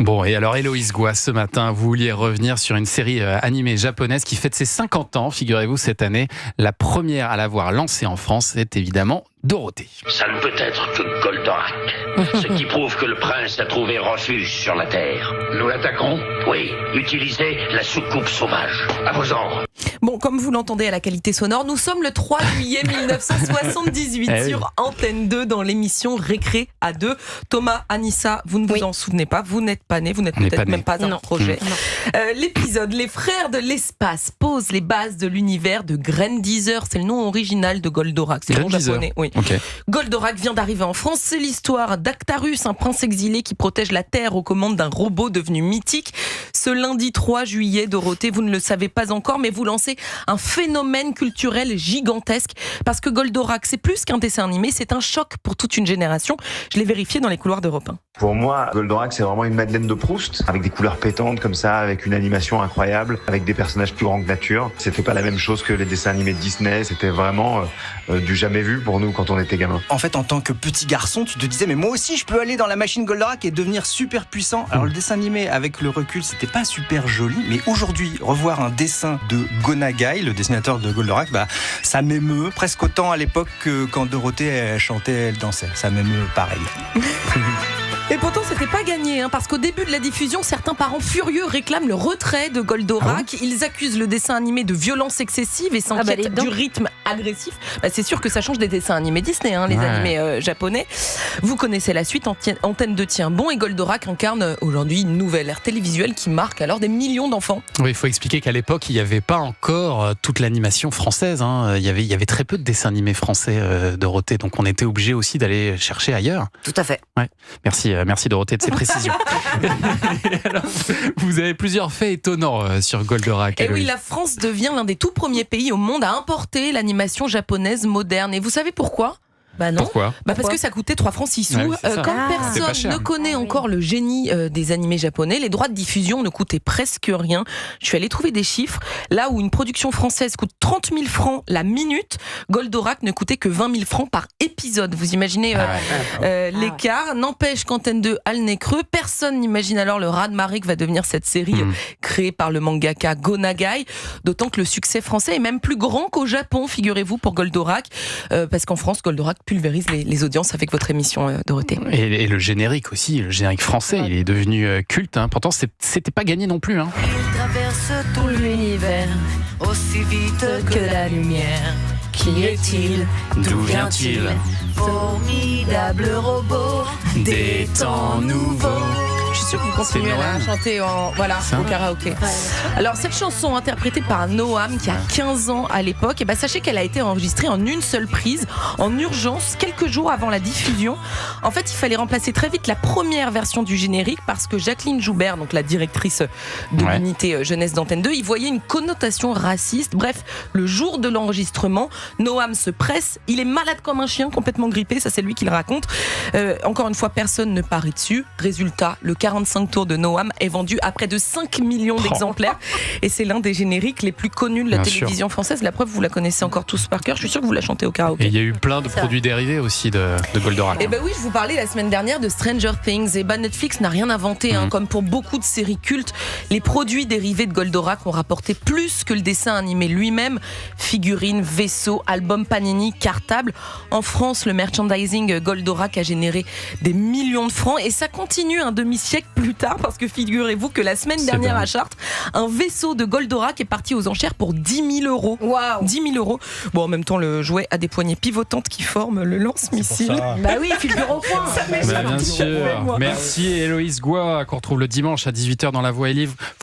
Bon, et alors Héloïse Goua, ce matin, vous vouliez revenir sur une série animée japonaise qui fête ses 50 ans, figurez-vous, cette année. La première à l'avoir lancée en France est évidemment Dorothée. Ça ne peut être que Goldorak. Ce qui prouve que le prince a trouvé refuge sur la Terre. Nous l'attaquons ? Oui. Utilisez la soucoupe sauvage. À vos ordres. Bon, comme vous l'entendez à la qualité sonore, nous sommes le 3 juillet 1978 sur Antenne 2 dans l'émission Récré à 2. Thomas, Anissa, vous ne vous en souvenez pas, vous n'êtes pas nés, vous n'êtes peut-être même pas un projet. L'épisode Les Frères de l'Espace pose les bases de l'univers de Grendizer, c'est le nom original de Goldorak, c'est le nom japonais. Oui. Okay. Goldorak vient d'arriver en France, c'est l'histoire d'Actarus, un prince exilé qui protège la Terre aux commandes d'un robot devenu mythique. Ce lundi 3 juillet, Dorothée, vous ne le savez pas encore, mais vous lancez un phénomène culturel gigantesque, parce que Goldorak, c'est plus qu'un dessin animé, c'est un choc pour toute une génération. Je l'ai vérifié dans les couloirs d'Europe 1. Pour moi, Goldorak, c'est vraiment une Madeleine de Proust, avec des couleurs pétantes comme ça, avec une animation incroyable, avec des personnages plus grands que nature. C'était pas la même chose que les dessins animés de Disney, c'était vraiment du jamais vu pour nous quand on était gamin. En fait, en tant que petit garçon, tu te disais, mais moi aussi, je peux aller dans la machine Goldorak et devenir super puissant. Alors, le dessin animé, avec le recul, c'était pas super joli, mais aujourd'hui, revoir un dessin de Gonagai, le dessinateur de Goldorak, ça m'émeut presque autant à l'époque que quand Dorothée elle chantait, elle dansait. Ça m'émeut pareil. Et pourtant, c'était pas gagné, parce qu'au début de la diffusion, certains parents furieux réclament le retrait de Goldorak. Ils accusent le dessin animé de violence excessive et s'inquiètent du rythme agressif. C'est sûr que ça change des dessins animés Disney, les animés japonais. Vous connaissez la suite, Antenne 2 tient bon, et Goldorak incarne aujourd'hui une nouvelle ère télévisuelle qui marque alors des millions d'enfants. Oui, il faut expliquer qu'à l'époque, il n'y avait pas encore toute l'animation française. Il y avait très peu de dessins animés français, Dorothée, donc on était obligé aussi d'aller chercher ailleurs. Tout à fait. Ouais. Merci Dorothée de ces précisions. Alors, vous avez plusieurs faits étonnants sur Goldorak. Et oui, la France devient l'un des tout premiers pays au monde à importer l'animation japonaise moderne. Et vous savez pourquoi ? Non. Pourquoi ? Parce que ça coûtait 3 francs 6 sous. Quand personne ne connaît encore le génie des animés japonais, les droits de diffusion ne coûtaient presque rien. Je suis allée trouver des chiffres. Là où une production française coûte 30 000 francs la minute, Goldorak ne coûtait que 20 000 francs par épisode. Vous imaginez l'écart. N'empêche qu'Antenne 2 a le nez creux. Personne n'imagine alors le raz-de-marée que va devenir cette série créée par le mangaka Gonagai. D'autant que le succès français est même plus grand qu'au Japon, figurez-vous, pour Goldorak. Parce qu'en France, Goldorak pulvérise les audiences avec votre émission, Dorothée. Et le générique aussi, le générique français, il est devenu culte. Pourtant, c'était pas gagné non plus. Il traverse tout l'univers, aussi vite que la lumière. Qui est-il ? D'où vient-il ? Formidable robot des temps nouveaux. Je suis sûre que vous continuez à la chanter au karaoké. Alors, cette chanson interprétée par Noam, qui a 15 ans à l'époque, sachez qu'elle a été enregistrée en une seule prise, en urgence, quelques jours avant la diffusion. En fait, il fallait remplacer très vite la première version du générique parce que Jacqueline Joubert, donc la directrice de l'unité jeunesse d'Antenne 2, y voyait une connotation raciste. Bref, le jour de l'enregistrement, Noam se presse, il est malade comme un chien, complètement grippé, ça c'est lui qui le raconte. Encore une fois, personne ne parie dessus. Résultat, le 45 tours de Noam est vendu à près de 5 millions d'exemplaires. Et c'est l'un des génériques les plus connus de la télévision française. La preuve, vous la connaissez encore tous par cœur. Je suis sûre que vous la chantez au karaoké. Et il y a eu plein de produits dérivés aussi de Goldorak. Et oui, je vous parlais la semaine dernière de Stranger Things. Et Netflix n'a rien inventé. Comme pour beaucoup de séries cultes, les produits dérivés de Goldorak ont rapporté plus que le dessin animé lui-même. Figurines, vaisseaux, albums Panini, cartables. En France, le merchandising Goldorak a généré des millions de francs. Et ça continue un demi-siècle plus tard, parce que figurez-vous que la semaine dernière à Chartres, un vaisseau de Goldorak est parti aux enchères pour 10 000 euros. Waouh. 10 000 euros. Bon, en même temps, le jouet a des poignées pivotantes qui forment le lance-missile. Oui, file du rond-point. Bien sûr. Merci Héloïse Goua, qu'on retrouve le dimanche à 18h dans La Voix et Livre.